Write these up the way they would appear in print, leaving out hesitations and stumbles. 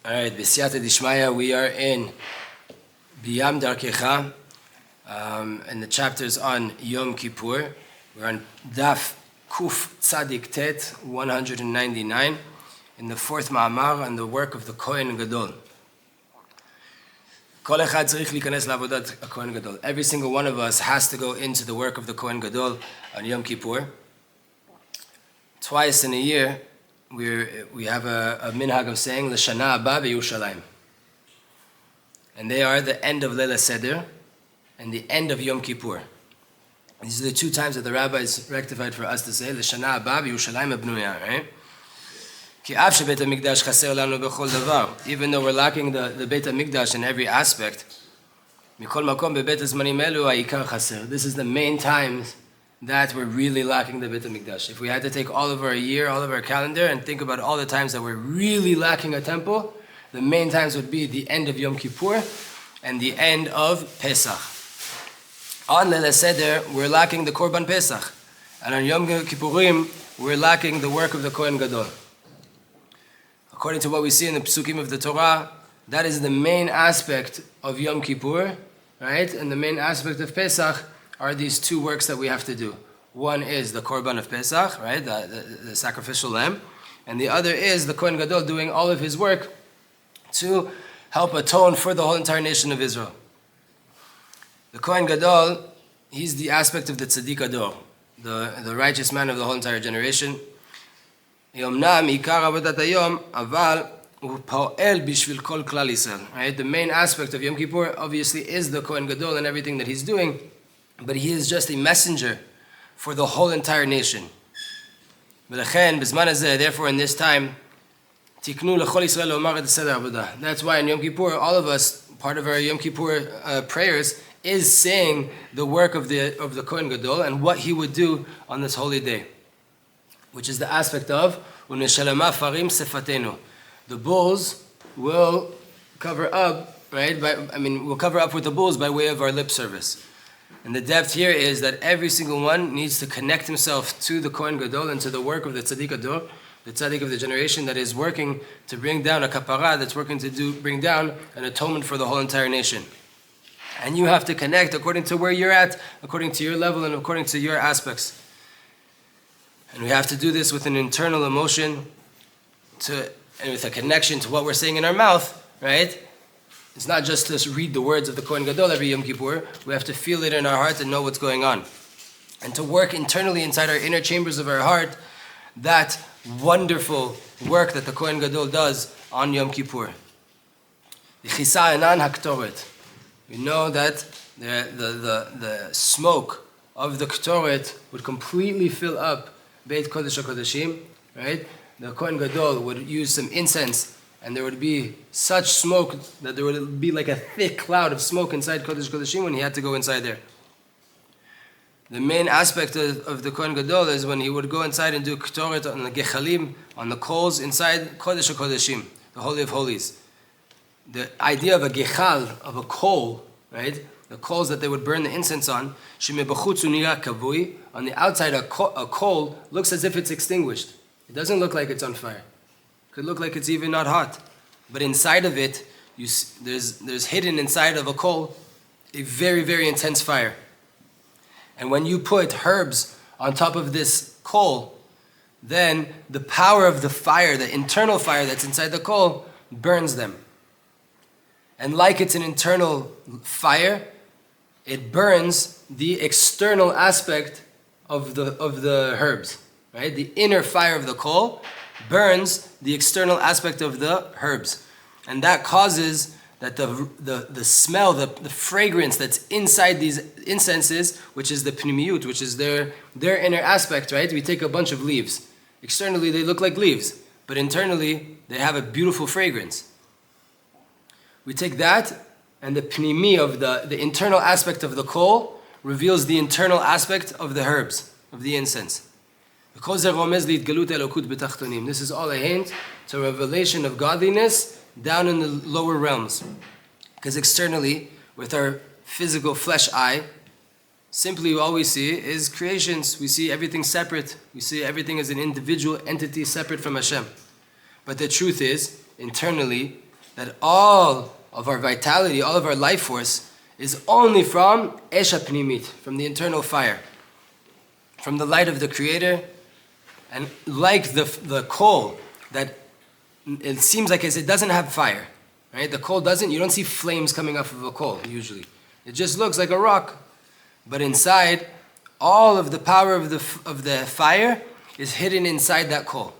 All right, B'siyata Dishmaya, we are in Byam Darkecha, in the chapters on Yom Kippur. We're on Daf Kuf Tzadik Tet 199, in the fourth Ma'amar on the work of the Cohen Gadol. Kol echad tzarich likanes la'avodat Cohen Gadol. Every single one of us has to go into the work of the Cohen Gadol on Yom Kippur. Twice in a year, we have a minhag of saying L'shana haba b'Yerushalayim, and they are the end of Leila Seder and the end of Yom Kippur. These are the two times that the rabbis rectified for us to say L'shana haba b'Yerushalayim habnuya, right? Ki av shebeit hamikdash chaser lanu b'chol davar. Even though we're lacking the Beit HaMikdash in every aspect, mikol makom bebeit hazmanim elu ha'ikar chaser. This is the main times that we're really lacking the Beit HaMikdash. If we had to take all of our year, all of our calendar, and think about all the times that we're really lacking a temple, the main times would be the end of Yom Kippur and the end of Pesach. On Leila Seder, we're lacking the Korban Pesach. And on Yom Kippurim, we're lacking the work of the Kohen Gadol. According to what we see in the Psukim of the Torah, that is the main aspect of Yom Kippur, right? And the main aspect of Pesach are these two works that we have to do. One is the Korban of Pesach, right? The sacrificial lamb. And the other is the Kohen Gadol doing all of his work to help atone for the whole entire nation of Israel. The Kohen Gadol, he's the aspect of the Tzaddik Ador, the righteous man of the whole entire generation. Right? The main aspect of Yom Kippur obviously is the Kohen Gadol and everything that he's doing, but he is just a messenger for the whole entire nation. Therefore, in this time, that's why in Yom Kippur, all of us, part of our Yom Kippur prayers is saying the work of the Kohen Gadol and what he would do on this holy day, which is the aspect of the bulls will cover up, right? We'll cover up with the bulls by way of our lip service. And the depth here is that every single one needs to connect himself to the Kohen Gadol and to the work of the Tzaddik Ador, the Tzaddik of the generation that is working to bring down a kapara, that's working to bring down an atonement for the whole entire nation. And you have to connect according to where you're at, according to your level and according to your aspects. And we have to do this with an internal emotion and with a connection to what we're saying in our mouth, right? It's not just to read the words of the Kohen Gadol every Yom Kippur. We have to feel it in our heart and know what's going on. And to work internally inside our inner chambers of our heart, that wonderful work that the Kohen Gadol does on Yom Kippur. We know that the smoke of the Ktoret would completely fill up Beit Kodesh HaKodeshim, right? The Kohen Gadol would use some incense, and there would be such smoke that there would be like a thick cloud of smoke inside Kodesh Kodeshim when he had to go inside there. The main aspect of the Kohen Gadol is when he would go inside and do Ktoret on the Gechalim, on the coals inside Kodesh HaKodeshim, the Holy of Holies. The idea of a Gechal, of a coal, right? The coals that they would burn the incense on, on the outside a coal looks as if it's extinguished. It doesn't look like it's on fire. It could look like it's even not hot. But inside of it, there's hidden inside of a coal a very, very intense fire. And when you put herbs on top of this coal, then the power of the fire, the internal fire that's inside the coal, burns them. And like it's an internal fire, it burns the external aspect of the herbs, right? The inner fire of the coal burns the external aspect of the herbs. And that causes that the smell, the fragrance that's inside these incenses, which is the pnimiyut, which is their inner aspect, right? We take a bunch of leaves. Externally, they look like leaves, but internally, they have a beautiful fragrance. We take that, and the pnimi of the internal aspect of the coal reveals the internal aspect of the herbs, of the incense. This is all a hint to revelation of godliness down in the lower realms. Because externally, with our physical flesh eye, simply all we see is creations. We see everything separate. We see everything as an individual entity separate from Hashem. But the truth is, internally, that all of our vitality, all of our life force is only from Esha Pnimit, from the internal fire, from the light of the Creator. And like the coal, that it seems like it doesn't have fire, right? The coal you don't see flames coming off of a coal usually. It just looks like a rock. But inside, all of the power of the fire is hidden inside that coal.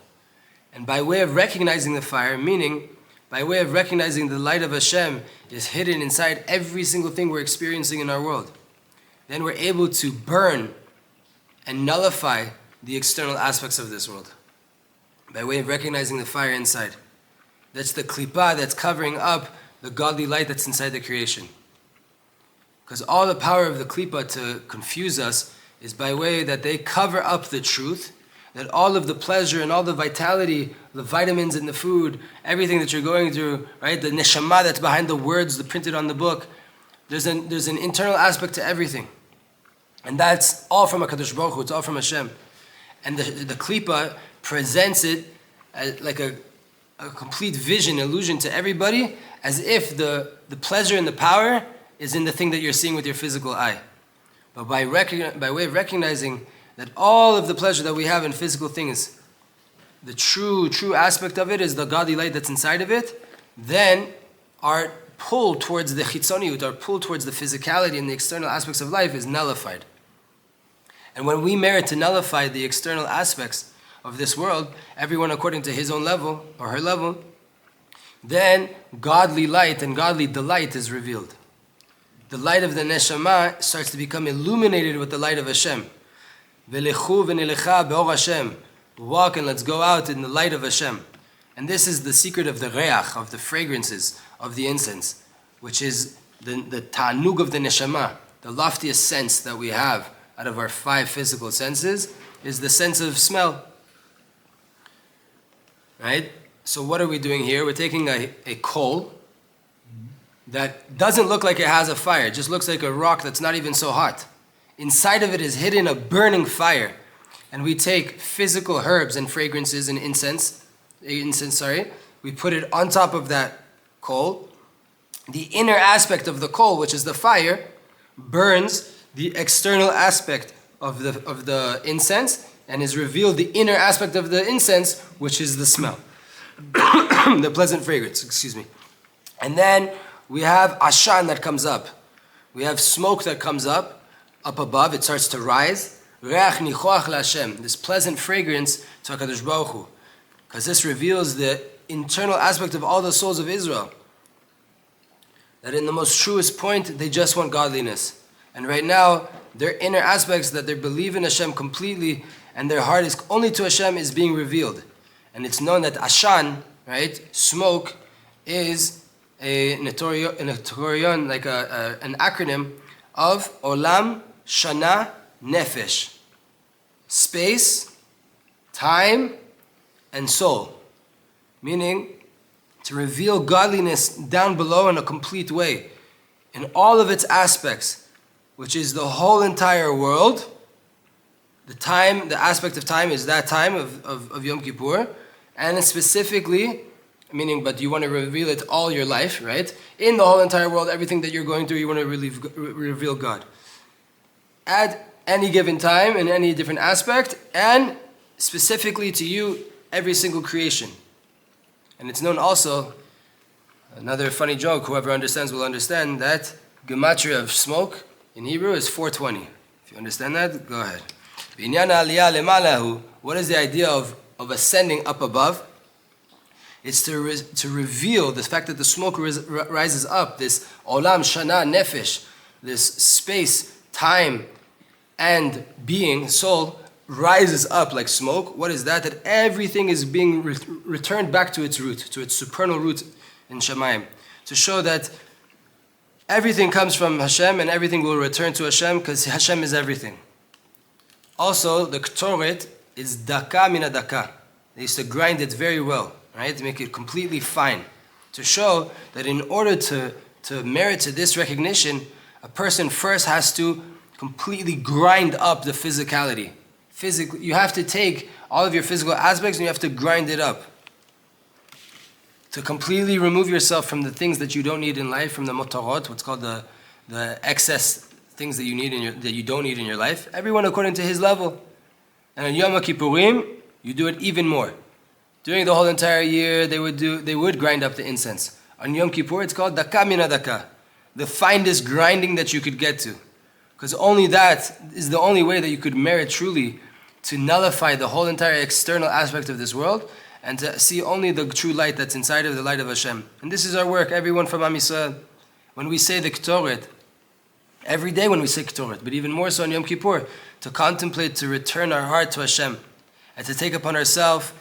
And by way of recognizing the fire, meaning by way of recognizing the light of Hashem is hidden inside every single thing we're experiencing in our world, then we're able to burn and nullify the external aspects of this world by way of recognizing the fire inside. That's the klipa that's covering up the godly light that's inside the creation. Because all the power of the klipa to confuse us is by way that they cover up the truth, that all of the pleasure and all the vitality, the vitamins in the food, everything that you're going through, right? The neshama that's behind the words that printed on the book, there's an internal aspect to everything. And that's all from HaKadosh Baruch Hu, it's all from Hashem. And the klipa presents it as like a complete vision, illusion to everybody, as if the pleasure and the power is in the thing that you're seeing with your physical eye. But by way of recognizing that all of the pleasure that we have in physical things, the true aspect of it is the godly light that's inside of it, then our pull towards the chitzoniut, our pull towards the physicality and the external aspects of life is nullified. And when we merit to nullify the external aspects of this world, everyone according to his own level or her level, then godly light and godly delight is revealed. The light of the neshama starts to become illuminated with the light of Hashem. V'lechu v'nelecha be'or Hashem. Walk and let's go out in the light of Hashem. And this is the secret of the reach, of the fragrances of the incense, which is the ta'anug of the neshama, the loftiest sense that we have out of our 5 physical senses, is the sense of smell. Right? So what are we doing here? We're taking a coal that doesn't look like it has a fire. It just looks like a rock that's not even so hot. Inside of it is hidden a burning fire. And we take physical herbs and fragrances and incense, we put it on top of that coal. The inner aspect of the coal, which is the fire, burns the external aspect of the incense, and is revealed the inner aspect of the incense, which is the smell. The pleasant fragrance, excuse me. And then we have ashan that comes up. We have smoke that comes up above. It starts to rise. Reach nichoach laHashem, this pleasant fragrance to HaKadosh Baruch Hu. Because this reveals the internal aspect of all the souls of Israel. That in the most truest point, they just want godliness. And right now, their inner aspects that they believe in Hashem completely and their heart is only to Hashem is being revealed. And it's known that ashan, right, smoke, is a notorion, like an acronym of Olam, Shana, Nefesh. Space, time, and soul. Meaning, to reveal godliness down below in a complete way, in all of its aspects, which is the whole entire world. The time, the aspect of time is that time of Yom Kippur, and specifically, meaning, but you want to reveal it all your life, right? In the whole entire world, everything that you're going through, you want to reveal God. At any given time, in any different aspect, and specifically to you, every single creation. And it's known also, another funny joke, whoever understands will understand, that gematria of smoke in Hebrew is 420. If you understand that, go ahead. What is the idea of ascending up above? It's to reveal the fact that the smoke rises up, this olam, shana, nefesh, this space, time, and being, soul, rises up like smoke. What is that? That everything is being returned back to its root, to its supernal root in Shemayim, to show that everything comes from Hashem and everything will return to Hashem because Hashem is everything. Also, the Ktoret is daka mina daka. They used to grind it very well, right? To make it completely fine. To show that in order to merit to this recognition, a person first has to completely grind up the physicality. Physically, you have to take all of your physical aspects and you have to grind it up. to completely remove yourself from the things that you don't need in life, from the motorot, what's called the excess things that you don't need in your life. Everyone according to his level. And on Yom Kippurim, you do it even more. During the whole entire year, they would grind up the incense. On Yom Kippur, it's called Daka Mina Daka, the finest grinding that you could get to. Because only that is the only way that you could merit truly to nullify the whole entire external aspect of this world and to see only the true light that's inside of the light of Hashem. And this is our work, everyone from Am Yisrael. When we say the Ktoret, every day when we say Ktoret, but even more so on Yom Kippur, to contemplate, to return our heart to Hashem, and to take upon ourselves,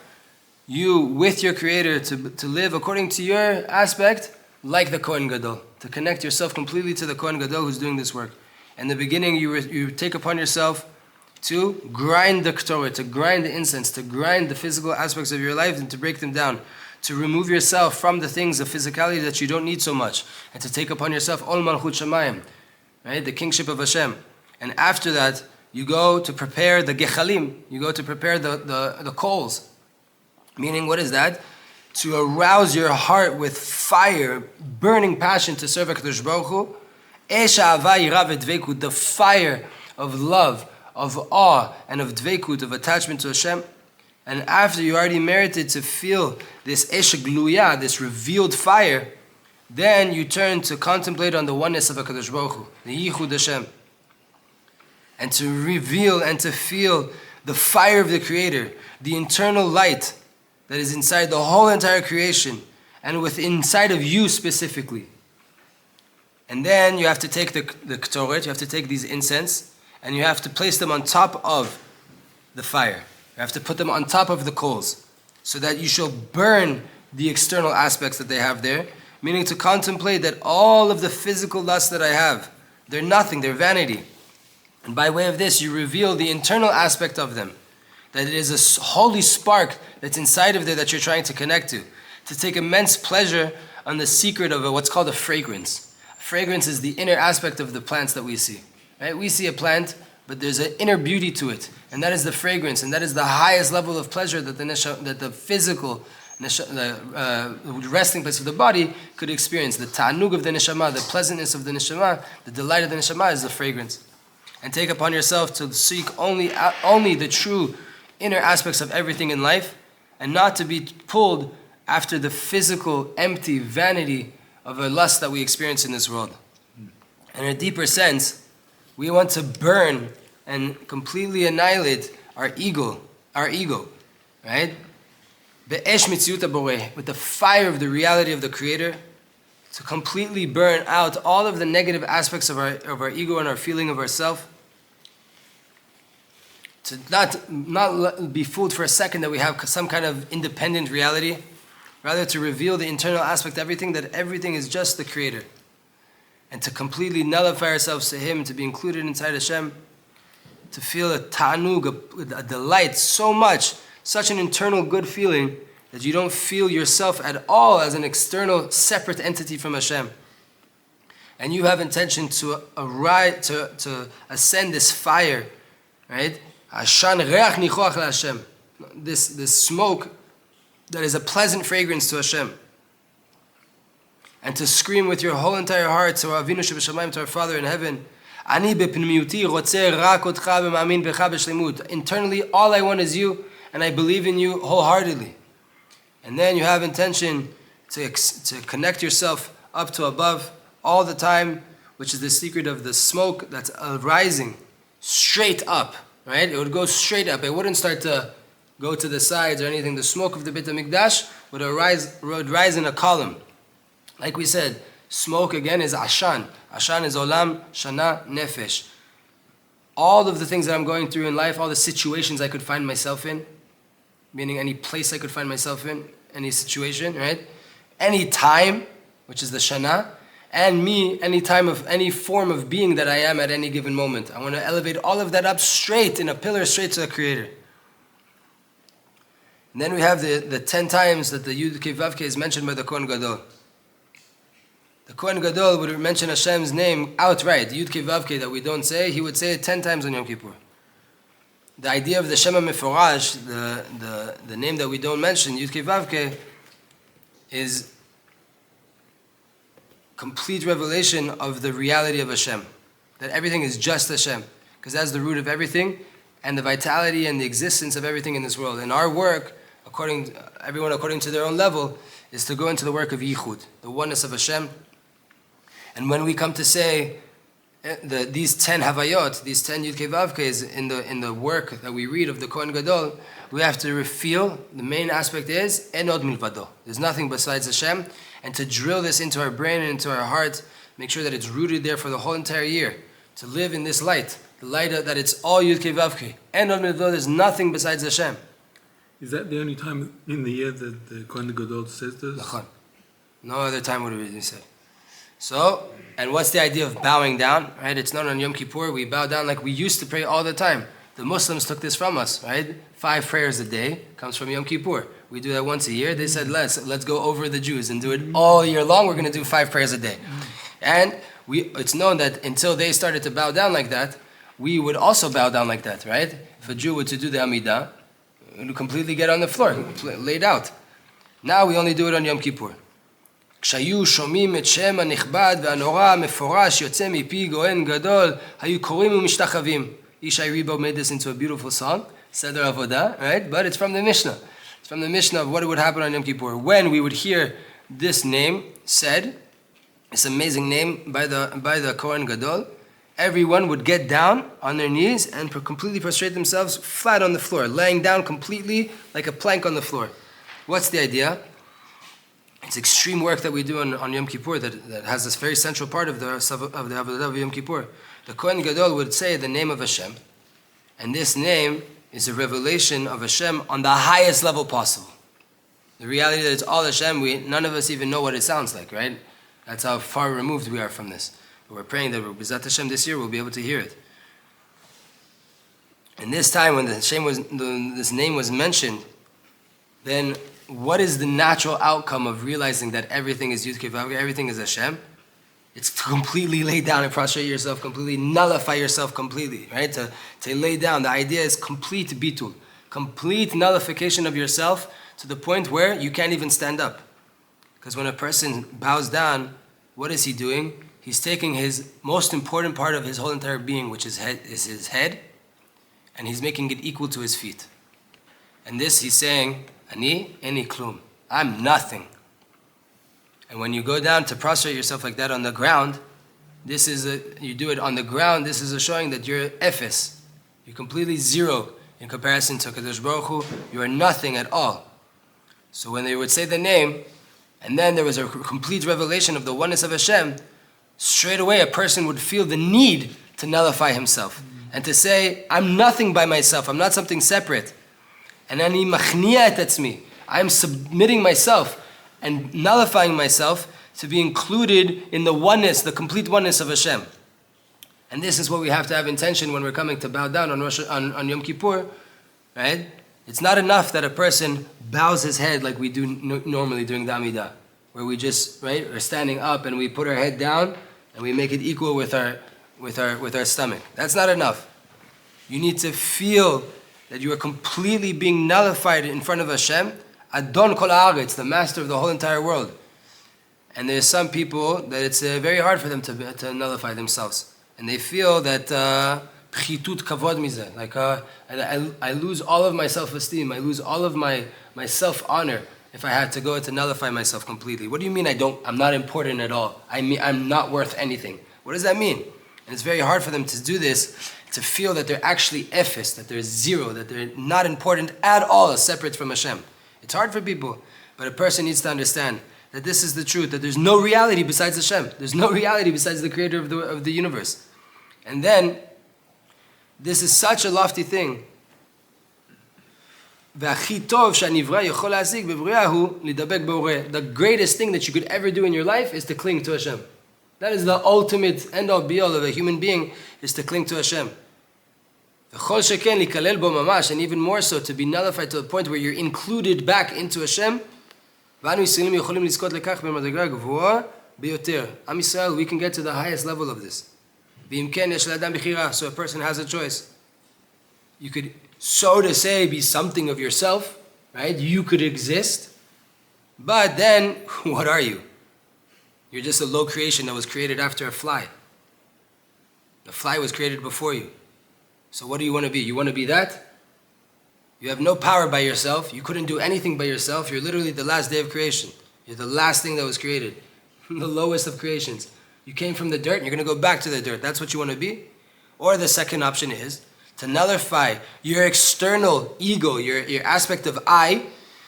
you with your Creator, to live according to your aspect, like the Cohen Gadol, to connect yourself completely to the Cohen Gadol who's doing this work. In the beginning, you take upon yourself to grind the Ktoret, to grind the incense, to grind the physical aspects of your life and to break them down, to remove yourself from the things of physicality that you don't need so much, and to take upon yourself Ol Malchut Shamayim, right, the kingship of Hashem. And after that, you go to prepare the gechalim, you go to prepare the coals. Meaning, what is that? To arouse your heart with fire, burning passion to serve HaKadosh Baruch Hu, the fire of love, of awe, and of dveikut, of attachment to Hashem. And after you already merited to feel this Esha Gluya, this revealed fire, then you turn to contemplate on the oneness of HaKadosh Baruch Hu, the Yichud Hashem, and to reveal and to feel the fire of the Creator, the internal light that is inside the whole entire creation, and inside of you specifically. And then you have to take the Ktoret, you have to take these incense, and you have to place them on top of the fire. You have to put them on top of the coals, so that you shall burn the external aspects that they have there, meaning to contemplate that all of the physical lusts that I have, they're nothing, they're vanity. And by way of this, you reveal the internal aspect of them, that it is a holy spark that's inside of there that you're trying to connect to take immense pleasure on the secret of what's called a fragrance. Fragrance is the inner aspect of the plants that we see. Right? We see a plant, but there's an inner beauty to it, and that is the fragrance, and that is the highest level of pleasure that the physical, the resting place of the body could experience. The ta'anug of the neshama, the pleasantness of the neshama, the delight of the neshama is the fragrance. And take upon yourself to seek only the true inner aspects of everything in life, and not to be pulled after the physical, empty vanity of a lust that we experience in this world. And in a deeper sense, we want to burn and completely annihilate our ego, right? Be'esh mitziyut haboreh, with the fire of the reality of the Creator, to completely burn out all of the negative aspects of our ego and our feeling of ourself. To not be fooled for a second that we have some kind of independent reality, rather to reveal the internal aspect of everything, that everything is just the Creator. And to completely nullify ourselves to Him, to be included inside Hashem, to feel a ta'anug, a delight so much, such an internal good feeling, that you don't feel yourself at all as an external, separate entity from Hashem. And you have intention to arise, to ascend this fire, right? Ashan reach nichoach LaHashem, this smoke that is a pleasant fragrance to Hashem. And to scream with your whole entire heart to our Avinu Shebashamayim, to our Father in heaven, Ani bepnimiyuti rotzeh rak otcha v'ma'amin becha b'shlemut. Internally, all I want is you, and I believe in you wholeheartedly. And then you have intention to connect yourself up to above all the time, which is the secret of the smoke that's rising straight up, right? It would go straight up. It wouldn't start to go to the sides or anything. The smoke of the Beit HaMikdash would rise in a column. Like we said, smoke again is Ashan. Ashan is Olam, Shana, Nefesh. All of the things that I'm going through in life, all the situations I could find myself in, meaning any place I could find myself in, any situation, right? Any time, which is the Shana, and me, any time of any form of being that I am at any given moment. I want to elevate all of that up straight in a pillar, straight to the Creator. And then we have the 10 times that the Yud Kei Vav Kei is mentioned by the Kohen Gadol. The Kohen Gadol would mention Hashem's name outright, the Yud Kei Vav Kei that we don't say, he would say it 10 times on Yom Kippur. The idea of the Shema Meforash, the name that we don't mention, Yud Kei Vav Kei, is complete revelation of the reality of Hashem. That everything is just Hashem. Because that's the root of everything and the vitality and the existence of everything in this world. And our work, everyone according to their own level, is to go into the work of Yichud, the oneness of Hashem. And when we come to say these 10 Havayot, these 10 Yud Kei Vav Keis in the work that we read of the Cohen Gadol, we have to feel the main aspect is En Od Milvado. There's nothing besides Hashem. And to drill this into our brain and into our heart, make sure that it's rooted there for the whole entire year. To live in this light, the light that it's all Yud Kei Vav Kei. En Od Milvado, there's nothing besides Hashem. Is that the only time in the year that the Kohen Gadol says this? No other time would it be said. So, and what's the idea of bowing down, right? It's known on Yom Kippur, we bow down like we used to pray all the time. The Muslims took this from us, right? 5 prayers a day comes from Yom Kippur. We do that once a year. They said, let's go over the Jews and do it all year long. We're going to do 5 prayers a day. And it's known that until they started to bow down like that, we would also bow down like that, right? If a Jew were to do the Amidah, it would completely get on the floor, laid out. Now we only do it on Yom Kippur. כשהיו שומעים את שם הנכבד והנורא המפורש יוצא מפי כהן גדול, היו קוראים ומשתחווים. Ishai Ribo made this into a beautiful song, Seder Avodah, right? But it's from the Mishnah. It's from the Mishnah of what would happen on Yom Kippur. When we would hear this name said, this amazing name by the Kohen Gadol, everyone would get down on their knees and completely prostrate themselves flat on the floor, laying down completely like a plank on the floor. What's the idea? It's extreme work that we do on Yom Kippur that has this very central part of the Avodah of Yom Kippur. The Kohen Gadol would say the name of Hashem, and this name is a revelation of Hashem on the highest level possible. The reality that it's all Hashem, none of us even know what it sounds like, right? That's how far removed we are from this. But we're praying that B'ezrat Hashem this year we'll be able to hear it. And this time when this name was mentioned, then what is the natural outcome of realizing that everything is Yud Kei Vav Kei, everything is Hashem? It's to completely lay down and prostrate yourself completely, nullify yourself completely, right? To lay down. The idea is complete bitul, complete nullification of yourself to the point where you can't even stand up. Because when a person bows down, what is he doing? He's taking his most important part of his whole entire being, which is his head, and he's making it equal to his feet. And this he's saying, Ani eni klum. I'm nothing. And when you go down to prostrate yourself like that on the ground, you do it on the ground, this is a showing that you're efes. You're completely zero in comparison to Kadosh Baruch Hu. You are nothing at all. So when they would say the name, and then there was a complete revelation of the oneness of Hashem, straight away a person would feel the need to nullify himself and to say, I'm nothing by myself, I'm not something separate. And ani machniya et atzmi. I'm submitting myself and nullifying myself to be included in the oneness, the complete oneness of Hashem. And this is what we have to have intention when we're coming to bow down on Yom Kippur, right? It's not enough that a person bows his head like we do normally during the Amidah, where we just, right, are standing up and we put our head down and we make it equal with our stomach. That's not enough. You need to feel that you are completely being nullified in front of Hashem, Adon Kol Haaretz, the master of the whole entire world. And there's some people that it's very hard for them to nullify themselves. And they feel that pchitut kavod mizeh, like I lose all of my self-esteem, I lose all of my self-honor if I had to go to nullify myself completely. What do you mean I'm not important at all? I mean, I'm not worth anything. What does that mean? And it's very hard for them to do this, to feel that they're actually efes, that they're zero, that they're not important at all, separate from Hashem. It's hard for people, but a person needs to understand that this is the truth, that there's no reality besides Hashem. There's no reality besides the creator of the universe. And then, this is such a lofty thing. The greatest thing that you could ever do in your life is to cling to Hashem. That is the ultimate end-all be-all of a human being, is to cling to Hashem. And even more so, to be nullified to the point where you're included back into Hashem. Am Yisrael, we can get to the highest level of this. So a person has a choice. You could, so to say, be something of yourself, right? You could exist, But then, what are you? You're just a low creation that was created after a fly. The fly was created before you. So what do you want to be? You want to be that? You have no power by yourself. You couldn't do anything by yourself. You're literally the last day of creation. You're the last thing that was created. The lowest of creations. You came from the dirt and you're going to go back to the dirt. That's what you want to be? Or the second option is to nullify your external ego, your aspect of I,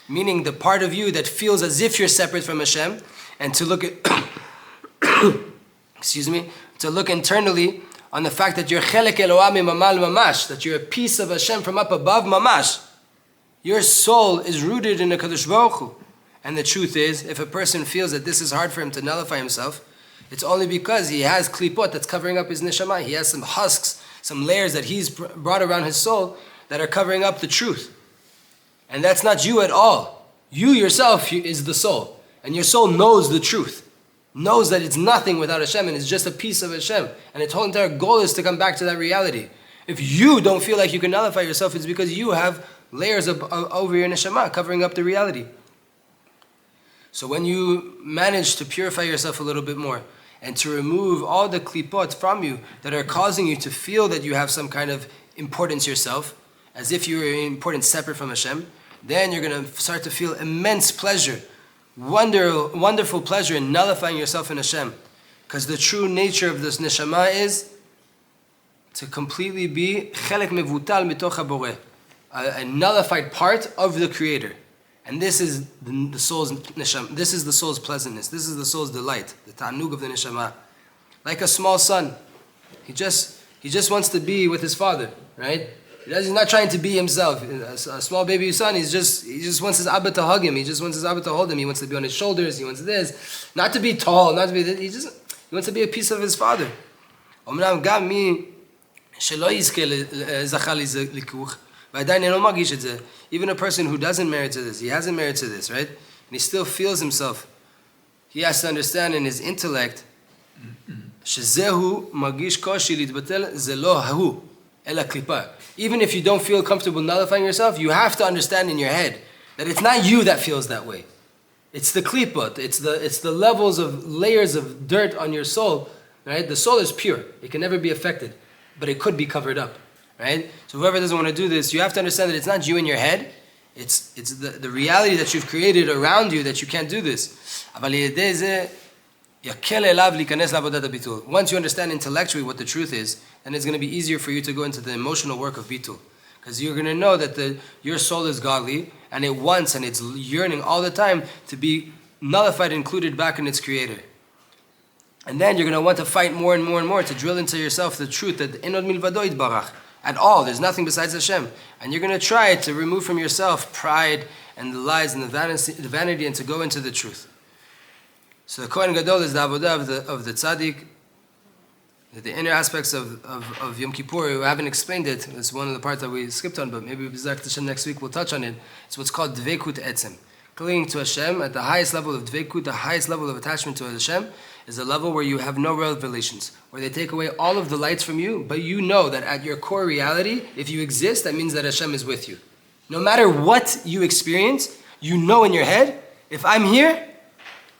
meaning the part of you that feels as if you're separate from Hashem, and to look at, to look internally on the fact that you're chelek Eloah mimamal mamash, that you're a piece of Hashem from up above mamash. Your soul is rooted in the Kadosh Baruch Hu. And the truth is, if a person feels that this is hard for him to nullify himself, it's only because he has klipot that's covering up his neshama. He has some husks, some layers that he's brought around his soul that are covering up the truth. And that's not you at all. You yourself is the soul. And your soul knows the truth. Knows that it's nothing without Hashem and it's just a piece of Hashem. And its whole entire goal is to come back to that reality. If you don't feel like you can nullify yourself, it's because you have layers over your neshama covering up the reality. So when you manage to purify yourself a little bit more and to remove all the klipot from you that are causing you to feel that you have some kind of importance yourself, as if you are important separate from Hashem, then you're going to start to feel immense pleasure, wonderful pleasure in nullifying yourself in Hashem. Because the true nature of this neshama is to completely be chelek mevutal mitoch haboreh, a nullified part of the Creator. And this is the soul's neshama. This is the soul's pleasantness. This is the soul's delight, the ta'anug of the neshama. Like a small son, he just wants to be with his father, right? He's not trying to be himself. A small baby son, he just wants his Abba to hug him. He just wants his Abba to hold him. He wants to be on his shoulders. He wants this, not to be tall, not to be this. He wants to be a piece of his father. Even a person who doesn't merit to this, he hasn't merit to this, right? And he still feels himself. He has to understand in his intellect, even if you don't feel comfortable nullifying yourself, you have to understand in your head that it's not you that feels that way. It's the klipot, it's the levels of layers of dirt on your soul, right? The soul is pure. It can never be affected, but it could be covered up. Right? So whoever doesn't want to do this, you have to understand that it's not you in your head. It's the reality that you've created around you that you can't do this. Once you understand intellectually what the truth is, then it's going to be easier for you to go into the emotional work of bitul. Because you're going to know that your soul is godly, and it wants and it's yearning all the time to be nullified and included back in its Creator. And then you're going to want to fight more and more and more to drill into yourself the truth that enod milvado yitbarach. At all, there's nothing besides Hashem. And you're going to try to remove from yourself pride and the lies and the vanity and to go into the truth. So the Cohen Gadol is the avodah of the tzaddik. The inner aspects of Yom Kippur, we haven't explained it. It's one of the parts that we skipped on, but maybe next week we'll touch on it. It's what's called dveikut etzem. Clinging to Hashem at the highest level of dveikut, the highest level of attachment to Hashem, is a level where you have no revelations, where they take away all of the lights from you, but you know that at your core reality, if you exist, that means that Hashem is with you. No matter what you experience, you know in your head, if I'm here,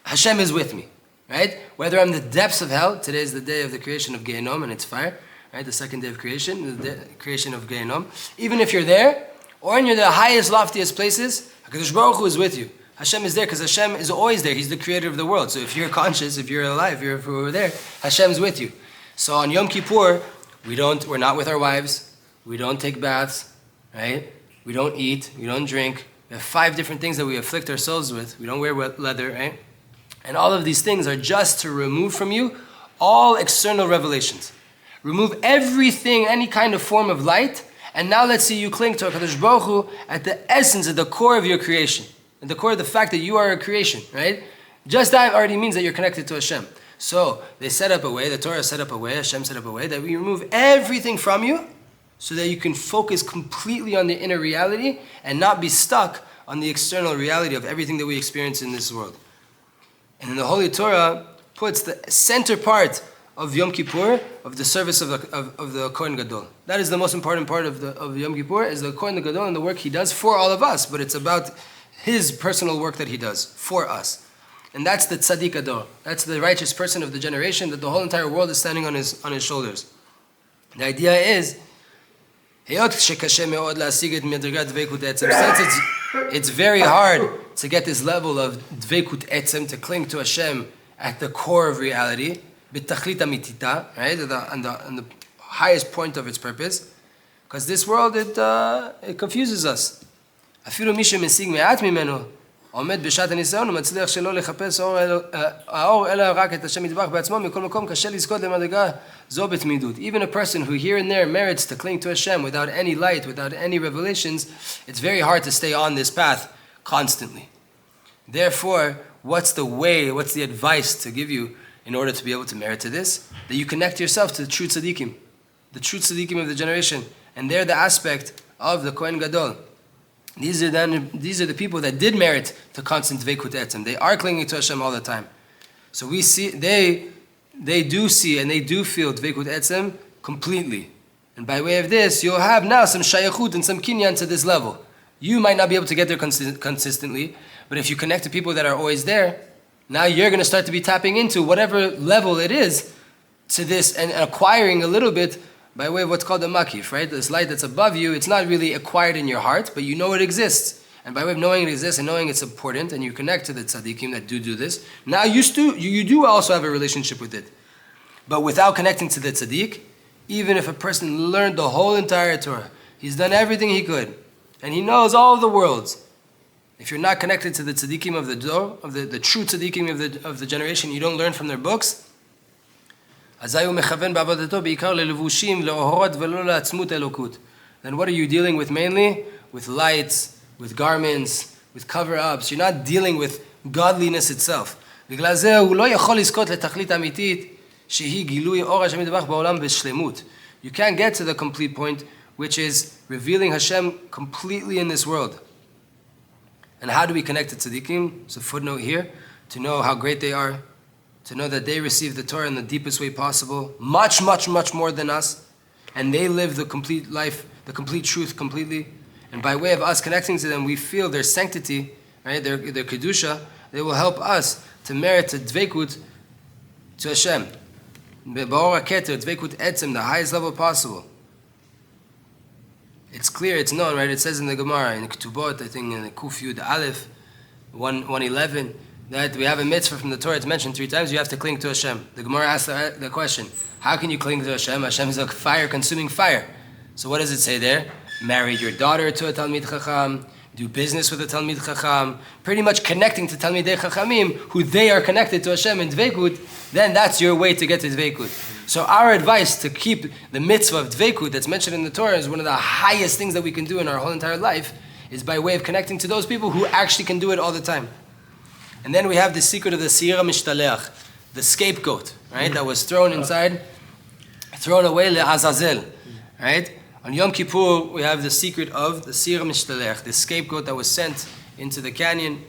Hashem is with me, right? Whether I'm in the depths of hell, today is the day of the creation of Gehenom and its fire, right? The second day of creation, the creation of Gehenom. Even if you're there, or in the highest, loftiest places, HaKadosh Baruch Hu is with you. Hashem is there because Hashem is always there. He's the creator of the world. So if you're conscious, if you're alive, if we're there, Hashem's with you. So on Yom Kippur, we're not with our wives. We don't take baths, right? We don't eat. We don't drink. We have 5 different things that we afflict ourselves with. We don't wear leather, right? And all of these things are just to remove from you all external revelations. Remove everything, any kind of form of light, and now let's see you cling to HaKadosh Baruch Hu at the essence, at the core of your creation. At the core of the fact that you are a creation, right? Just that already means that you're connected to Hashem. So they set up a way, the Torah set up a way, Hashem set up a way that we remove everything from you so that you can focus completely on the inner reality and not be stuck on the external reality of everything that we experience in this world. And then the Holy Torah puts the center part of Yom Kippur, of the service of the Cohen Gadol. That is the most important part of Yom Kippur, is the Cohen Gadol and the work he does for all of us. But it's about His personal work that he does for us. And that's the tzaddik ador. That's the righteous person of the generation that the whole entire world is standing on his shoulders. The idea is, since it's very hard to get this level of dveikut etzem, to cling to Hashem at the core of reality, b'tachlit amitita, right, on the highest point of its purpose, because this world, it confuses us. אפילו מי שמשיג מעט ממנו, עומד בשעת הניסיון ומצליח שלא לחפש האור אלא רק את השם יתברך בעצמו, מכל מקום קשה לזכות למדרגה זו בתמידות. Even a person who here and there merits to cling to Hashem without any light, without any revelations, it's very hard to stay on this path constantly. Therefore, what's the advice to give you in order to be able to merit to this? That you connect yourself to the true tzaddikim of the generation. And they're the aspect of the Cohen Gadol. These are the people that did merit to constant dveikut etzem. They are clinging to Hashem all the time. So we see, they do see and they do feel dveikut etzem completely. And by way of this, you'll have now some shayachut and some kinyan to this level. You might not be able to get there consistently, but if you connect to people that are always there, now you're going to start to be tapping into whatever level it is to this and acquiring a little bit by way of what's called a makif, right? This light that's above you, it's not really acquired in your heart, but you know it exists. And by way of knowing it exists and knowing it's important, and you connect to the tzaddikim that do this, now you do also have a relationship with it. But without connecting to the tzaddik, even if a person learned the whole entire Torah, he's done everything he could, and he knows all of the worlds, if you're not connected to the tzaddikim of the dor, of the true tzaddikim of the generation, you don't learn from their books, then what are you dealing with mainly? With lights, with garments, with cover-ups. You're not dealing with godliness itself. You can't get to the complete point, which is revealing Hashem completely in this world. And how do we connect to tzaddikim? It's a footnote here, to know how great they are, to know that they receive the Torah in the deepest way possible, much, much, much more than us, and they live the complete life, the complete truth completely. And by way of us connecting to them, we feel their sanctity, right? Their kedusha. They will help us to merit a dveikut to Hashem. Ba'or haketer, dveikut etzem, the highest level possible. It's clear, it's known, right? It says in the Gemara, in the Ketubot, I think in the Kuf Yud Aleph, 111, that we have a mitzvah from the Torah. It's mentioned 3 times. You have to cling to Hashem. The Gemara asks the question, how can you cling to Hashem? Hashem is a fire, consuming fire. So what does it say there? Marry your daughter to a Talmid Chacham, do business with a Talmid Chacham, pretty much connecting to Talmidei Chachamim, who they are connected to Hashem in Dveikut, then that's your way to get to Dveikut. So our advice to keep the mitzvah of Dveikut that's mentioned in the Torah is one of the highest things that we can do in our whole entire life, is by way of connecting to those people who actually can do it all the time. And then we have the secret of the Sira Mishtaleach, the scapegoat, right? That was thrown away le'azazel, right? On Yom Kippur, we have the secret of the Sira Mishtaleach, the scapegoat that was sent into the canyon.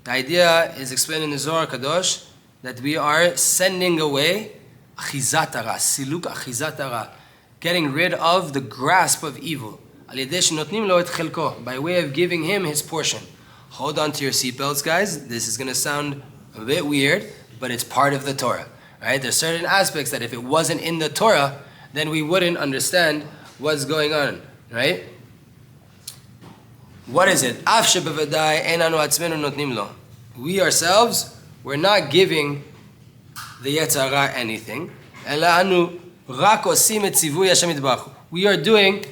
The idea is explained in the Zohar Kadosh that we are sending away achizat hara, siluk achizat hara, getting rid of the grasp of evil. Al yedei shenotnim lo et chelko, by way of giving him his portion. Hold on to your seatbelts, guys. This is going to sound a bit weird, but it's part of the Torah, right? There's certain aspects that if it wasn't in the Torah, then we wouldn't understand what's going on, right? What is it? Af shebevadai ein anu atzmenu notnim lo. We ourselves, we're not giving the Yetzer Hara anything. Ela anu rak osim et tzivui Hashem yitbarach. We are doing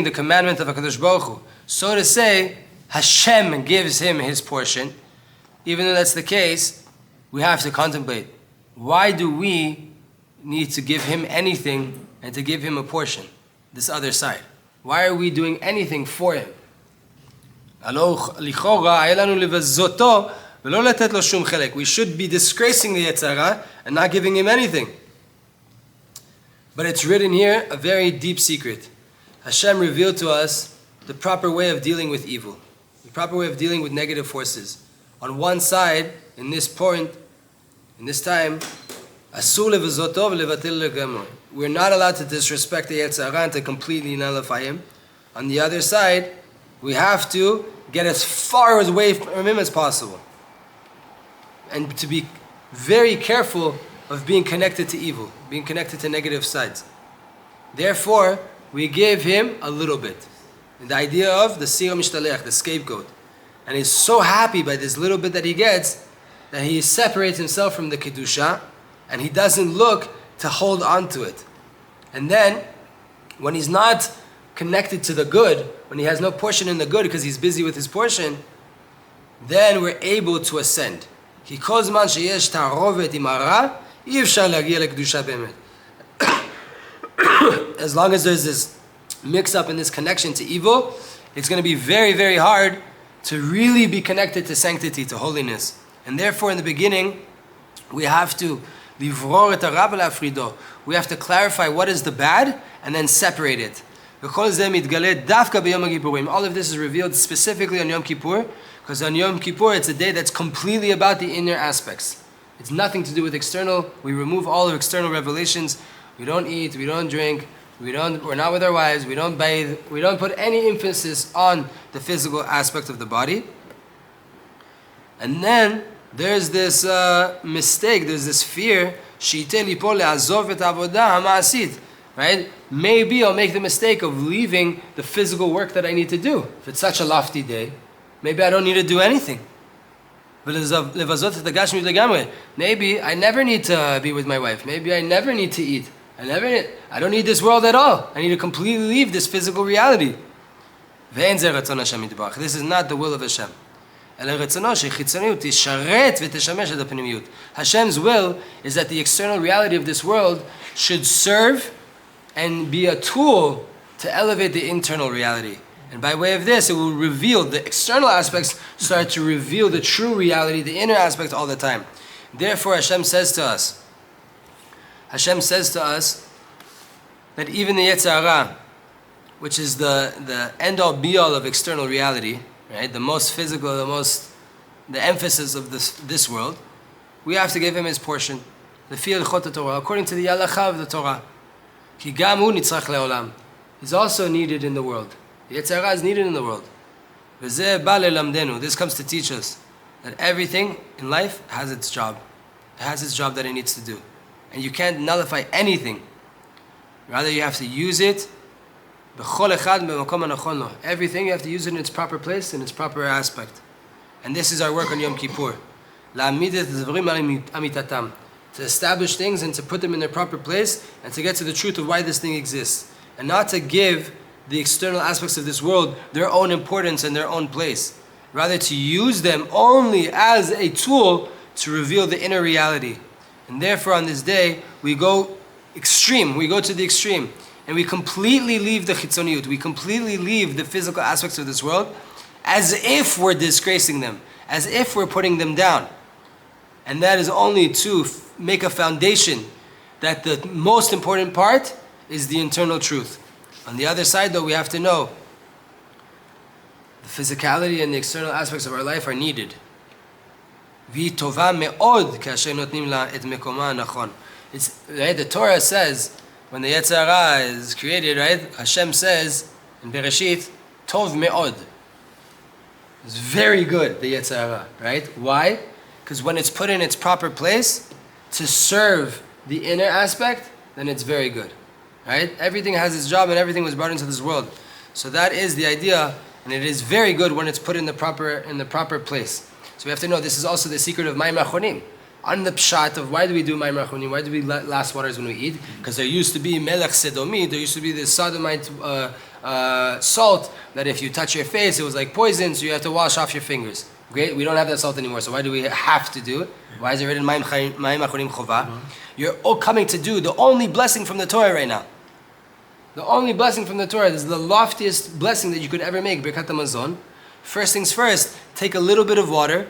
the commandment of HaKadosh Baruch Hu. So to say, Hashem gives him his portion. Even though that's the case, we have to contemplate, why do we need to give him anything and to give him a portion, this other side? Why are we doing anything for him? We should be disgracing the Yetzer Hara and not giving him anything. But it's written here, a very deep secret. Hashem revealed to us the proper way of dealing with evil, the proper way of dealing with negative forces. On one side, in this point, in this time, we're not allowed to disrespect the Yetzer Hara and to completely nullify him. On the other side, we have to get as far away from him as possible. And to be very careful of being connected to evil, being connected to negative sides. Therefore, we give him a little bit. And the idea of the siro mishtalech, the scapegoat. And he's so happy by this little bit that he gets that he separates himself from the kedusha and he doesn't look to hold on to it. And then, when he's not connected to the good, when he has no portion in the good because he's busy with his portion, then we're able to ascend. כי כל זמן שיש תערובת עם הרע, אי אפשר להגיע לקדושה באמת. As long as there's this mix-up and this connection to evil, it's going to be very, very hard to really be connected to sanctity, to holiness. And therefore, in the beginning, we have to livror et hara v'lafrido. We have to clarify what is the bad and then separate it. All of this is revealed specifically on Yom Kippur, because on Yom Kippur it's a day that's completely about the inner aspects. It's nothing to do with external. We remove all of external revelations. We don't eat, we don't drink, we're not with our wives, we don't bathe, we don't put any emphasis on the physical aspect of the body. And then there's this mistake, there's this fear, right? Maybe I'll make the mistake of leaving the physical work that I need to do. If it's such a lofty day, maybe I don't need to do anything. Maybe I never need to be with my wife. Maybe I never need to eat. I don't need this world at all. I need to completely leave this physical reality. This is not the will of Hashem. Hashem's will is that the external reality of this world should serve and be a tool to elevate the internal reality. And by way of this, it will reveal the external aspects, start to reveal the true reality, the inner aspect all the time. Therefore, Hashem says to us that even the Yetzer Hara, which is the end-all be-all of external reality, right? The most physical, the emphasis of this world, we have to give him his portion. According to the halacha of the Torah. He's also needed in the world. The Yetzer Hara is needed in the world. This comes to teach us that everything in life has its job. It has its job that it needs to do. And you can't nullify anything. Rather, you have to use it. Everything, you have to use it in its proper place, in its proper aspect. And this is our work on Yom Kippur. To establish things and to put them in their proper place and to get to the truth of why this thing exists. And not to give the external aspects of this world their own importance and their own place. Rather, to use them only as a tool to reveal the inner reality. And therefore, on this day, we go extreme. We go to the extreme. And we completely leave the chitzoniyut. We completely leave the physical aspects of this world as if we're disgracing them. As if we're putting them down. And that is only to make a foundation that the most important part is the internal truth. On the other side, though, we have to know the physicality and the external aspects of our life are needed. It's right. The Torah says when the Yetzer Hara is created, right? Hashem says in Bereshit, Tov me'od. It's very good, the Yetzer Hara, right? Why? Because when it's put in its proper place to serve the inner aspect, then it's very good, right? Everything has its job and everything was brought into this world. So that is the idea, and it is very good when it's put in the proper place. So we have to know this is also the secret of Mayim Achonim. On the pshat of why do we do Mayim Achonim, why do we last waters when we eat? Because there used to be Melech Sedomi, there used to be this sodomite salt that if you touch your face, it was like poison, so you have to wash off your fingers. Great, we don't have that salt anymore, so why do we have to do it? Why is it written Mayim Achonim Chova? You're all coming to do the only blessing from the Torah right now. The only blessing from the Torah is the loftiest blessing that you could ever make, Birkat HaMazon. First things first, take a little bit of water,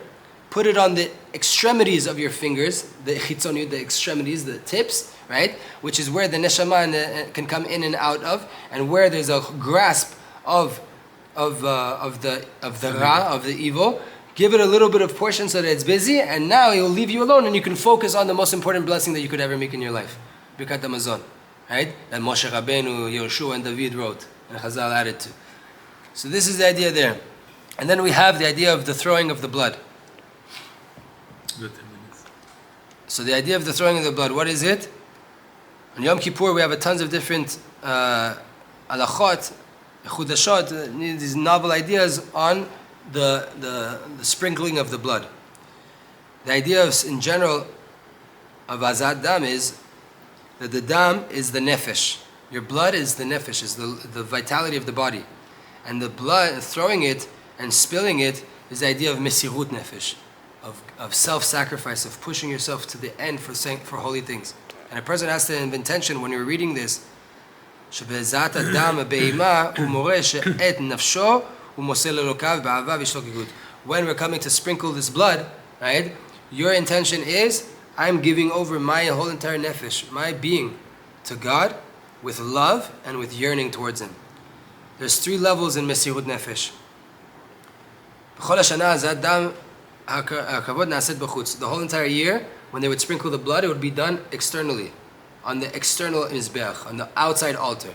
put it on the extremities of your fingers, the chitzoniyut, the extremities, the tips, right? Which is where the neshama can come in and out of, and where there's a grasp of the ra, of the evil. Give it a little bit of portion so that it's busy, and now it will leave you alone, and you can focus on the most important blessing that you could ever make in your life, Birkat HaMazon, right? That Moshe Rabbeinu, Yoshua, and David wrote, and Chazal added to. So this is the idea there. And then we have the idea of the throwing of the blood. Good 10 minutes. So the idea of the throwing of the blood, what is it? On Yom Kippur, we have a tons of different alachot, chudashot, these novel ideas on the sprinkling of the blood. The idea of, in general, of azat dam is that the dam is the nefesh. Your blood is the nefesh, is the vitality of the body. And the blood, throwing it and spilling it, is the idea of mesirut nefesh, of self-sacrifice, of pushing yourself to the end for holy things. And a person has to have intention when you're reading this, שבעזרת הדם הבהמה הוא מורה שאת נפשו הוא מוסר לאלוקיו באהבה וישלו כגוד. When we're coming to sprinkle this blood, right, your intention is, I'm giving over my whole entire nefesh, my being, to God with love and with yearning towards Him. There's 3 levels in mesirut nefesh. בכל השנה הזת דם הכבוד נעשית בחוץ. The whole entire year, when they would sprinkle the blood, it would be done externally, on the external mizbeach, on the outside altar.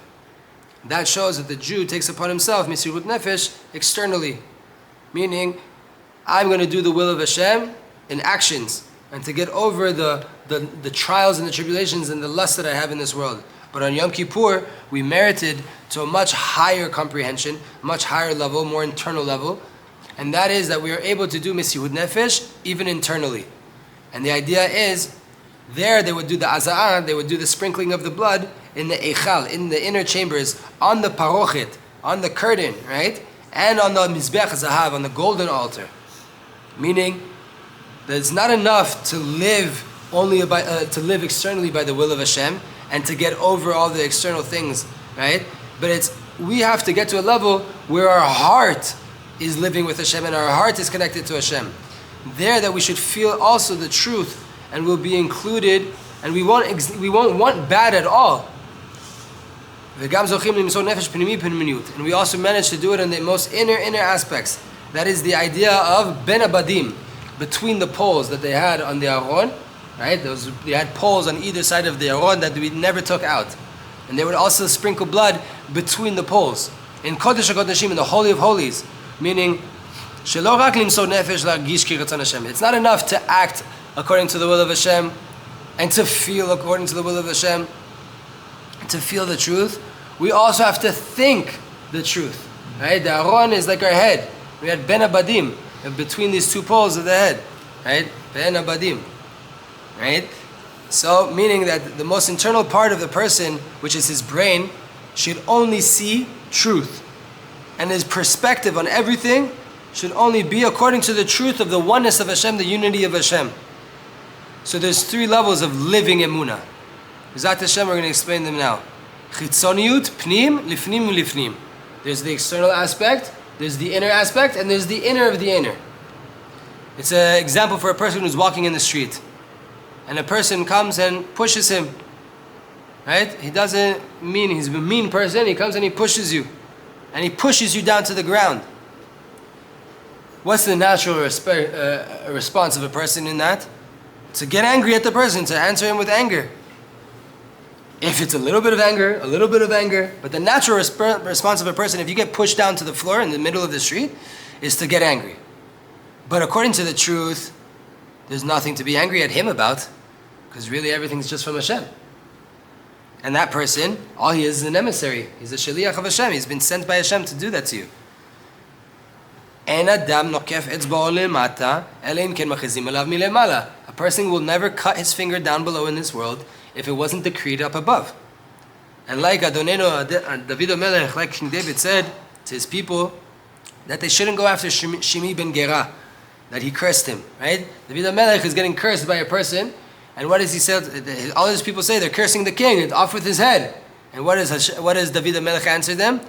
That shows that the Jew takes upon himself mesirut nefesh externally, meaning I'm going to do the will of Hashem in actions and to get over the trials and the tribulations and the lust that I have in this world. But on Yom Kippur, we merited to a much higher comprehension, much higher level, more internal level, and that is that we are able to do mesirut nefesh even internally. And the idea is, there they would do the aza'ah, they would do the sprinkling of the blood in the eichal, in the inner chambers, on the parochet, on the curtain, right? And on the mizbeach zahav, on the golden altar. Meaning that it's not enough to live only to live externally by the will of Hashem and to get over all the external things, right? But we have to get to a level where our heart is living with Hashem and our heart is connected to Hashem. There that we should feel also the truth and will be included, and we won't want bad at all. And we also manage to do it in the most inner aspects. That is the idea of ben abadim, between the poles that they had on the aron, right? They had poles on either side of the aron that we never took out, and they would also sprinkle blood between the poles in Kodesh HaKodeshim, in the Holy of Holies, meaning it's not enough to act according to the will of Hashem and to feel according to the will of Hashem, to feel the truth. We also have to think the truth, right? The Aron is like our head. We had ben abadim between these 2 poles of the head, right? Ben abadim, right? So meaning that the most internal part of the person, which is his brain, should only see truth, and his perspective on everything should only be according to the truth of the oneness of Hashem, the unity of Hashem. So there's 3 levels of living emunah. B'ezrat Hashem, we're going to explain them now. Chitzoniyut, pnim, lifnim, lifnim. There's the external aspect, there's the inner aspect, and there's the inner of the inner. It's an example for a person who's walking in the street, and a person comes and pushes him. Right? He doesn't mean he's a mean person. He comes and he pushes you, and he pushes you down to the ground. What's the natural response of a person in that? To get angry at the person, to answer him with anger. If it's a little bit of anger, but the natural response of a person, if you get pushed down to the floor in the middle of the street, is to get angry. But according to the truth, there's nothing to be angry at him about, because really everything's just from Hashem. And that person, all he is an emissary. He's a shaliach of Hashem. He's been sent by Hashem to do that to you. A person will never cut his finger down below in this world if it wasn't decreed up above. And like Adonenu David Melech, like King David said to his people, that they shouldn't go after Shimi ben Gera, that he cursed him, right? David Melech is getting cursed by a person, and what does he say? All his people say they're cursing the king, it's off with his head. And what does David Melech answer them?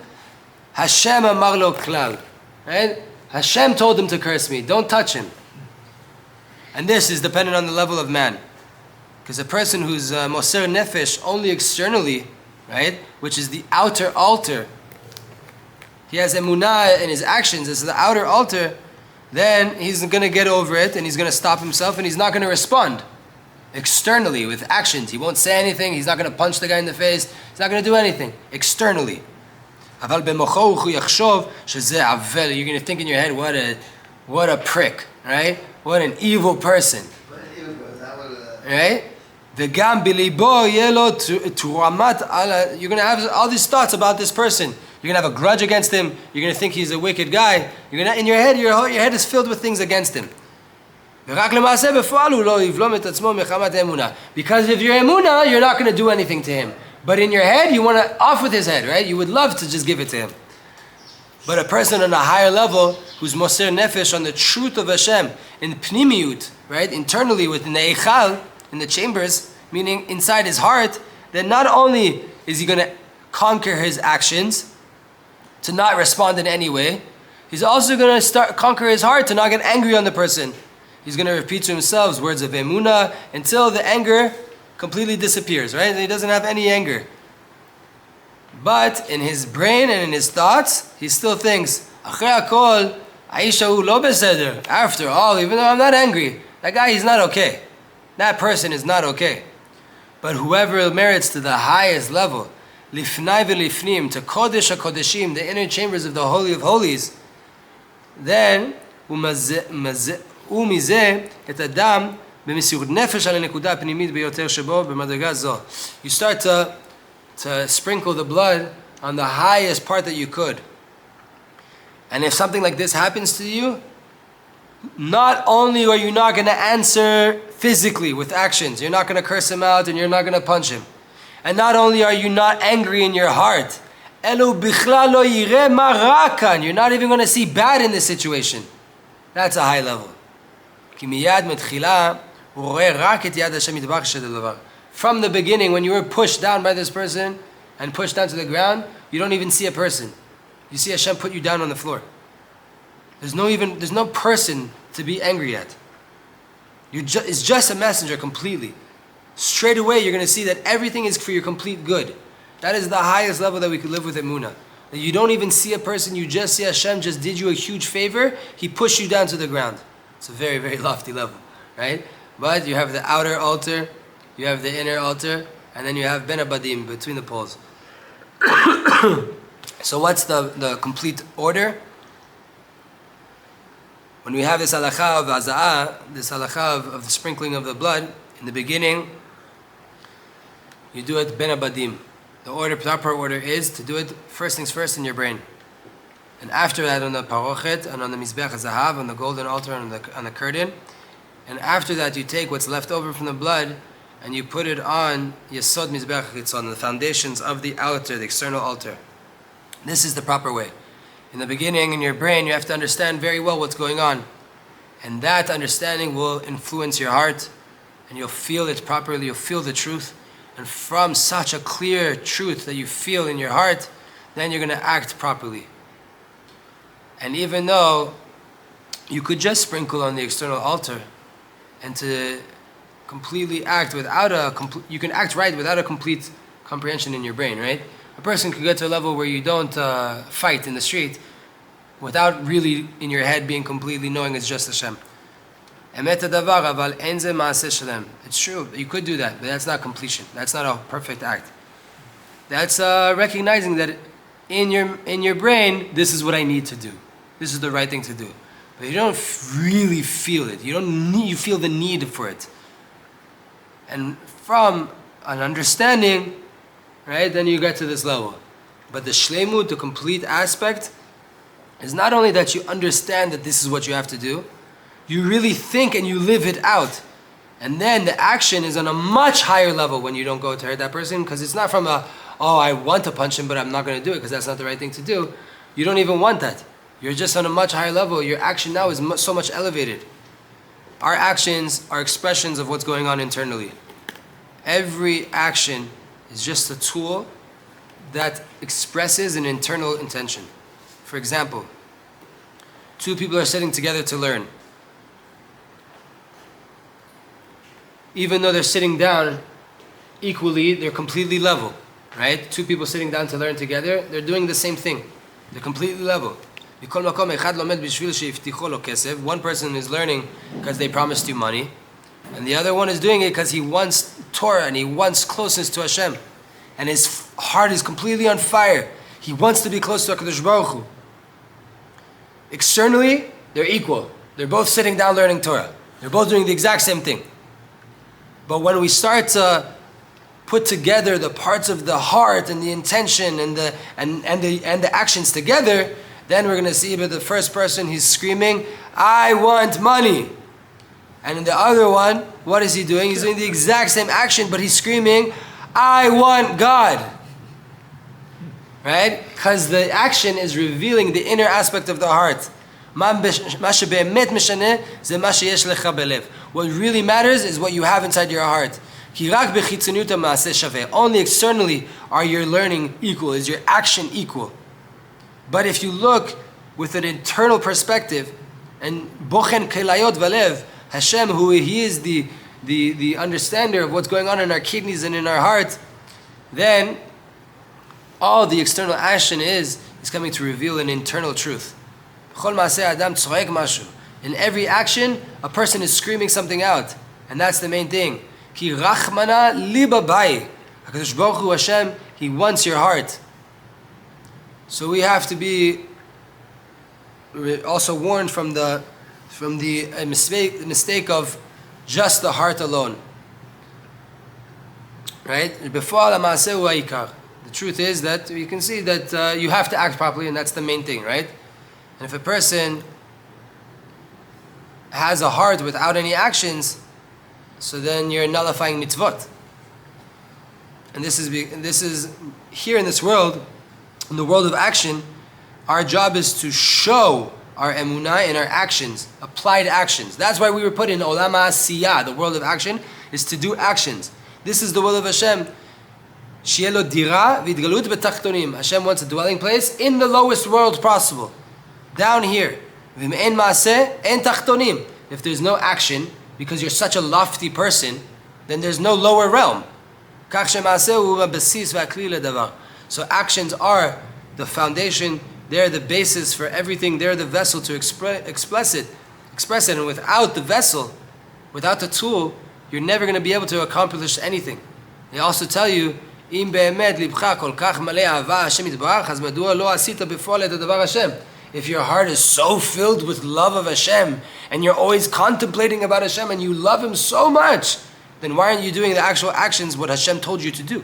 Hashem amar lo klal, right? Hashem told him to curse me, don't touch him. And this is dependent on the level of man. Because a person who's moser nefesh only externally, right, which is the outer altar, he has emunah in his actions, it's the outer altar, then he's going to get over it and he's going to stop himself and he's not going to respond externally with actions. He won't say anything, he's not going to punch the guy in the face, he's not going to do anything externally. אבל במוחו הוא יחשוב שזה עוול. You're going to think in your head, what a prick, right? What an evil person. Right? וגם בליבו יהיה לו תרומת על... You're going to have all these thoughts about this person. You're going to have a grudge against him. You're going to think he's a wicked guy. You're going to, in your head, your head is filled with things against him. ורק למעשה בפועל הוא לא יבלום את עצמו מחמת האמונה. Because if you're אמונה, you're not going to do anything to him. But in your head, you want to off with his head, right? You would love to just give it to him. But a person on a higher level who's moser nefesh on the truth of Hashem in pnimiyut, right? Internally within the eichal, in the chambers, meaning inside his heart, then not only is he going to conquer his actions to not respond in any way, he's also going to conquer his heart to not get angry on the person. He's going to repeat to himself words of emunah until the anger completely disappears, right? He doesn't have any anger. But in his brain and in his thoughts, he still thinks, after all, even though I'm not angry, that guy, he's not okay. That person is not okay. But whoever merits to the highest level, lifnai v'lifnim, to kodesh HaKodeshim, the inner chambers of the Holy of Holies, then, ומזה את אדם במסירות נפש על הנקודה הפנימית ביותר שבו במדרגה זו. You start to sprinkle the blood on the highest part that you could. And if something like this happens to you, not only are you not going to answer physically with actions, you're not going to curse him out and you're not going to punch him. And not only are you not angry in your heart, you're not even going to see bad in this situation. That's a high level. From the beginning, when you were pushed down by this person and pushed down to the ground, you don't even see a person. You see Hashem put you down on the floor. There's no person to be angry at. It's just a messenger completely. Straight away, you're going to see that everything is for your complete good. That is the highest level that we could live with emunah. That you don't even see a person, you just see Hashem just did you a huge favor, He pushed you down to the ground. It's a very, very lofty level, right? But you have the outer altar, you have the inner altar, and then you have Ben Abadim between the poles. So what's the complete order? When we have this halakha of aza'ah, this halakha of the sprinkling of the blood, in the beginning, you do it Ben Abadim. The proper order is to do it first things first in your brain. And after that on the parochet and on the mizbech zahav, on the golden altar and on the curtain. And after that you take what's left over from the blood and you put it on yesod mizbech, it's on the foundations of the altar, the external altar. This is the proper way. In the beginning, in your brain, you have to understand very well what's going on. And that understanding will influence your heart and you'll feel it properly, you'll feel the truth. And from such a clear truth that you feel in your heart, then you're going to act properly. And even though you could just sprinkle on the external altar and to completely act you can act right without a complete comprehension in your brain, right? A person could get to a level where you don't fight in the street without really in your head being completely knowing it's just Hashem. It's true, you could do that, but that's not completion. That's not a perfect act. That's recognizing that in your brain, this is what I need to do. This is the right thing to do. But you don't really feel it. You feel the need for it. And from an understanding, right, then you get to this level. But the shleimut, the complete aspect, is not only that you understand that this is what you have to do, you really think and you live it out. And then the action is on a much higher level when you don't go to hurt that person, because it's not from I want to punch him, but I'm not going to do it because that's not the right thing to do. You don't even want that. You're just on a much higher level. Your action now is so much elevated. Our actions are expressions of what's going on internally. Every action is just a tool that expresses an internal intention. For example, two people are sitting together to learn. Even though they're sitting down equally, they're completely level, right? Two people sitting down to learn together, they're doing the same thing. They're completely level. One person is learning because they promised you money, and the other one is doing it because he wants Torah and he wants closeness to Hashem. And his heart is completely on fire. He wants to be close to HaKadosh Baruch Hu. Externally, they're equal. They're both sitting down learning Torah. They're both doing the exact same thing. But when we start to put together the parts of the heart and the intention and the actions together, then we're going to see that the first person, he's screaming, I want money. And in the other one, what is he doing? He's doing the exact same action, but he's screaming, I want God. Right? Because the action is revealing the inner aspect of the heart. What really matters is what you have inside your heart. Only externally are your learning equal, is your action equal. But if you look with an internal perspective, and bochen kelayot valev, Hashem, who He is the understander of what's going on in our kidneys and in our heart, then all the external action is coming to reveal an internal truth. In every action, a person is screaming something out, and that's the main thing. Ki rachmana liba bai. HaKadosh Baruch Hu Hashem, He wants your heart. So we have to be also warned from the mistake of just the heart alone. Right? The truth is that you can see that you have to act properly, and that's the main thing, right? And if a person has a heart without any actions, so then you're nullifying mitzvot. And this is here in this world, in the world of action, our job is to show our emunah in our actions, applied actions. That's why we were put in Olam HaAsiyah, the world of action, is to do actions. This is the will of Hashem. Shi'eh lo dira v'itgalut b'tachtonim. Hashem wants a dwelling place in the lowest world possible, down here. V'me'en ma'aseh en tachtonim. If there's no action, because you're such a lofty person, then there's no lower realm. Kach she'ma'aseh hu ha'basis v'akli ledavar. So actions are the foundation. They're the basis for everything. They're the vessel to express it. And without the vessel, without the tool, you're never going to be able to accomplish anything. They also tell you, if your heart is so filled with love of Hashem, and you're always contemplating about Hashem, and you love Him so much, then why aren't you doing the actual actions what Hashem told you to do?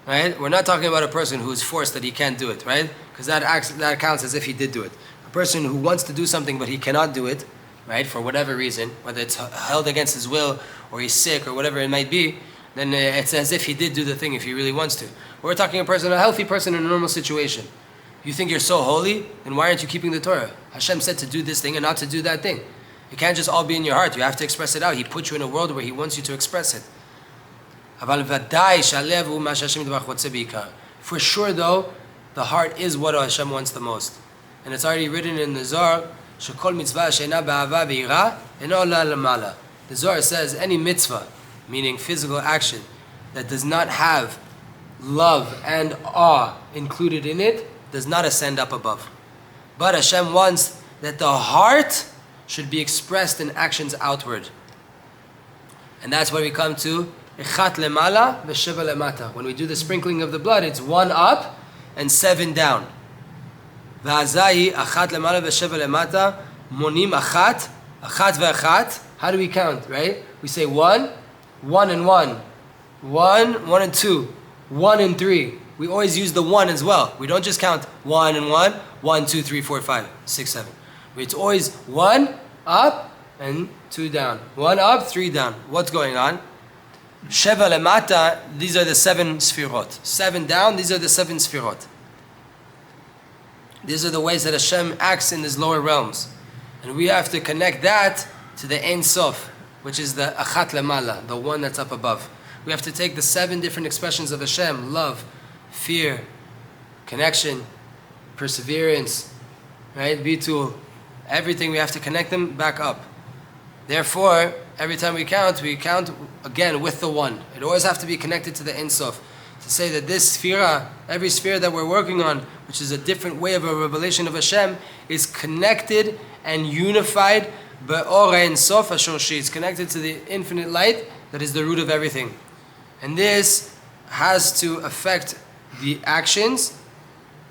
Right? We're not talking about a person who is forced that he can't do it, right? Because that counts as if he did do it. A person who wants to do something but he cannot do it, right, for whatever reason, whether it's held against his will, or he's sick, or whatever it might be, then it's as if he did do the thing if he really wants to. We're talking a healthy person in a normal situation. You think you're so holy, then why aren't you keeping the Torah? Hashem said to do this thing and not to do that thing. It can't just all be in your heart. You have to express it out. He put you in a world where He wants you to express it. For sure though, the heart is what Hashem wants the most. And it's already written in the Zohar, the Zohar says any mitzvah, meaning physical action, that does not have love and awe included in it, does not ascend up above. But Hashem wants that the heart should be expressed in actions outward. And that's where we come to Echat lemala v'sheva lemata. When we do the sprinkling of the blood, it's 1 up and 7 down. V'azai achat lemala v'sheva lemata monim achat ve'achat. How do we count, right? We say 1, 1 and 1. 1, 1 and 2. 1 and 3. We always use the 1 as well. We don't just count 1 and 1. 1, 2, 3, 4, 5, 6, 7. It's always 1 up and 2 down. 1 up, 3 down. What's going on? Sheva lemata, these are the 7 sfirot. 7 down, these are the 7 sfirot. These are the ways that Hashem acts in His lower realms. And we have to connect that to the Ein Sof, which is the Achat lemala, the one that's up above. We have to take the 7 different expressions of Hashem: love, fear, connection, perseverance, right? Bitul, everything. We have to connect them back up. Therefore, every time we count again with the 1. It always has to be connected to the Ein Sof. To say that this sphera, every sphere that we're working on, which is a different way of a revelation of Hashem, is connected and unified Be'or Ein Sof HaShorshi. It's connected to the infinite light that is the root of everything. And this has to affect the actions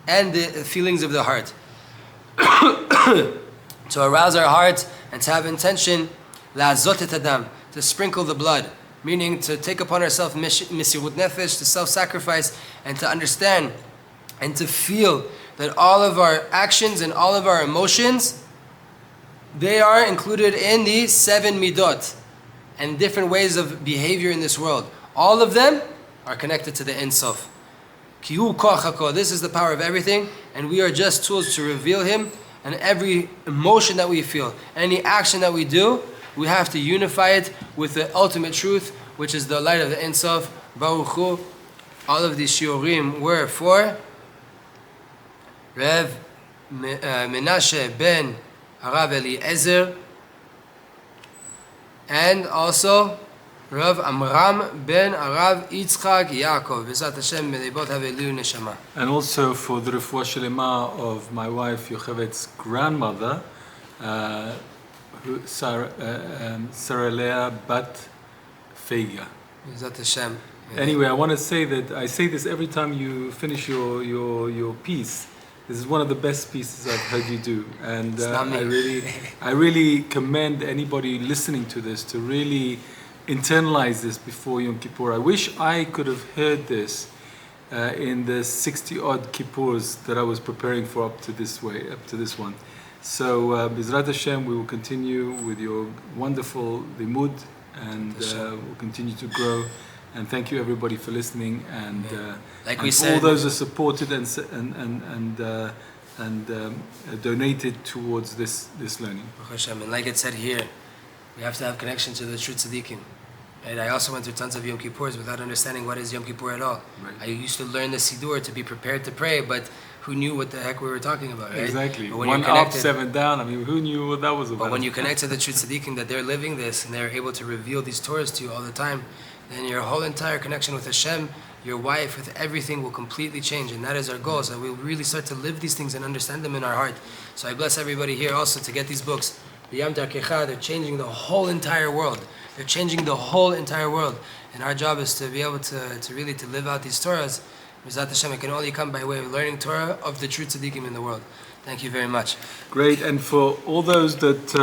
and the feelings of the heart. To arouse our heart and to have intention, la'azot et adam, to sprinkle the blood, meaning to take upon ourselves misirut nefesh, to self-sacrifice, and to understand and to feel that all of our actions and all of our emotions, they are included in the 7 midot and different ways of behavior in this world. All of them are connected to the Ein Sof. Ki hu koach hakol. This is the power of everything, and we are just tools to reveal Him. And every emotion that we feel, any action that we do, we have to unify it with the ultimate truth, which is the light of the Ein Sof. Baruch Hu. All of these shiurim were for Rev Menashe ben Harav Eliezer, and also Rav Amram ben Harav Yitzchak Yaakov. B'ezrat Hashem, may they both have a lilu neshama. And also for the refuah shelema of my wife Yochevet's grandmother, Sarah Leah Bat Feiga. B'ezrat Hashem. Anyway, I want to say that I say this every time you finish your piece. This is one of the best pieces I've heard you do, and I really commend anybody listening to this to really internalize this before Yom Kippur. I wish I could have heard this in the 60-odd Kippurs that I was preparing for up to this one. So, B'ezrat Hashem, we will continue with your wonderful limud, and we'll continue to grow. And thank you everybody for listening, and like and we said, all those who supported and donated towards this learning. And like it said here, we have to have connection to the true tzaddikim. And I also went through tons of Yom Kippurs without understanding what is Yom Kippur at all. Right. I used to learn the Siddur to be prepared to pray, but who knew what the heck we were talking about, right? Exactly. But when 1 you're up, connected, 7 down. I mean, who knew what that was about? But when you connect to the true tzaddikim, that they're living this and they're able to reveal these Torahs to you all the time, then your whole entire connection with Hashem, your wife, with everything will completely change. And that is our goal, so that we'll really start to live these things and understand them in our heart. So I bless everybody here also to get these books. Byam, Darkecha, they're changing the whole entire world. They're changing the whole entire world. And our job is to be able to really to live out these Torahs. B'ezrat Hashem, it can only come by way of learning Torah of the true tzaddikim in the world. Thank you very much. Great, and for all those that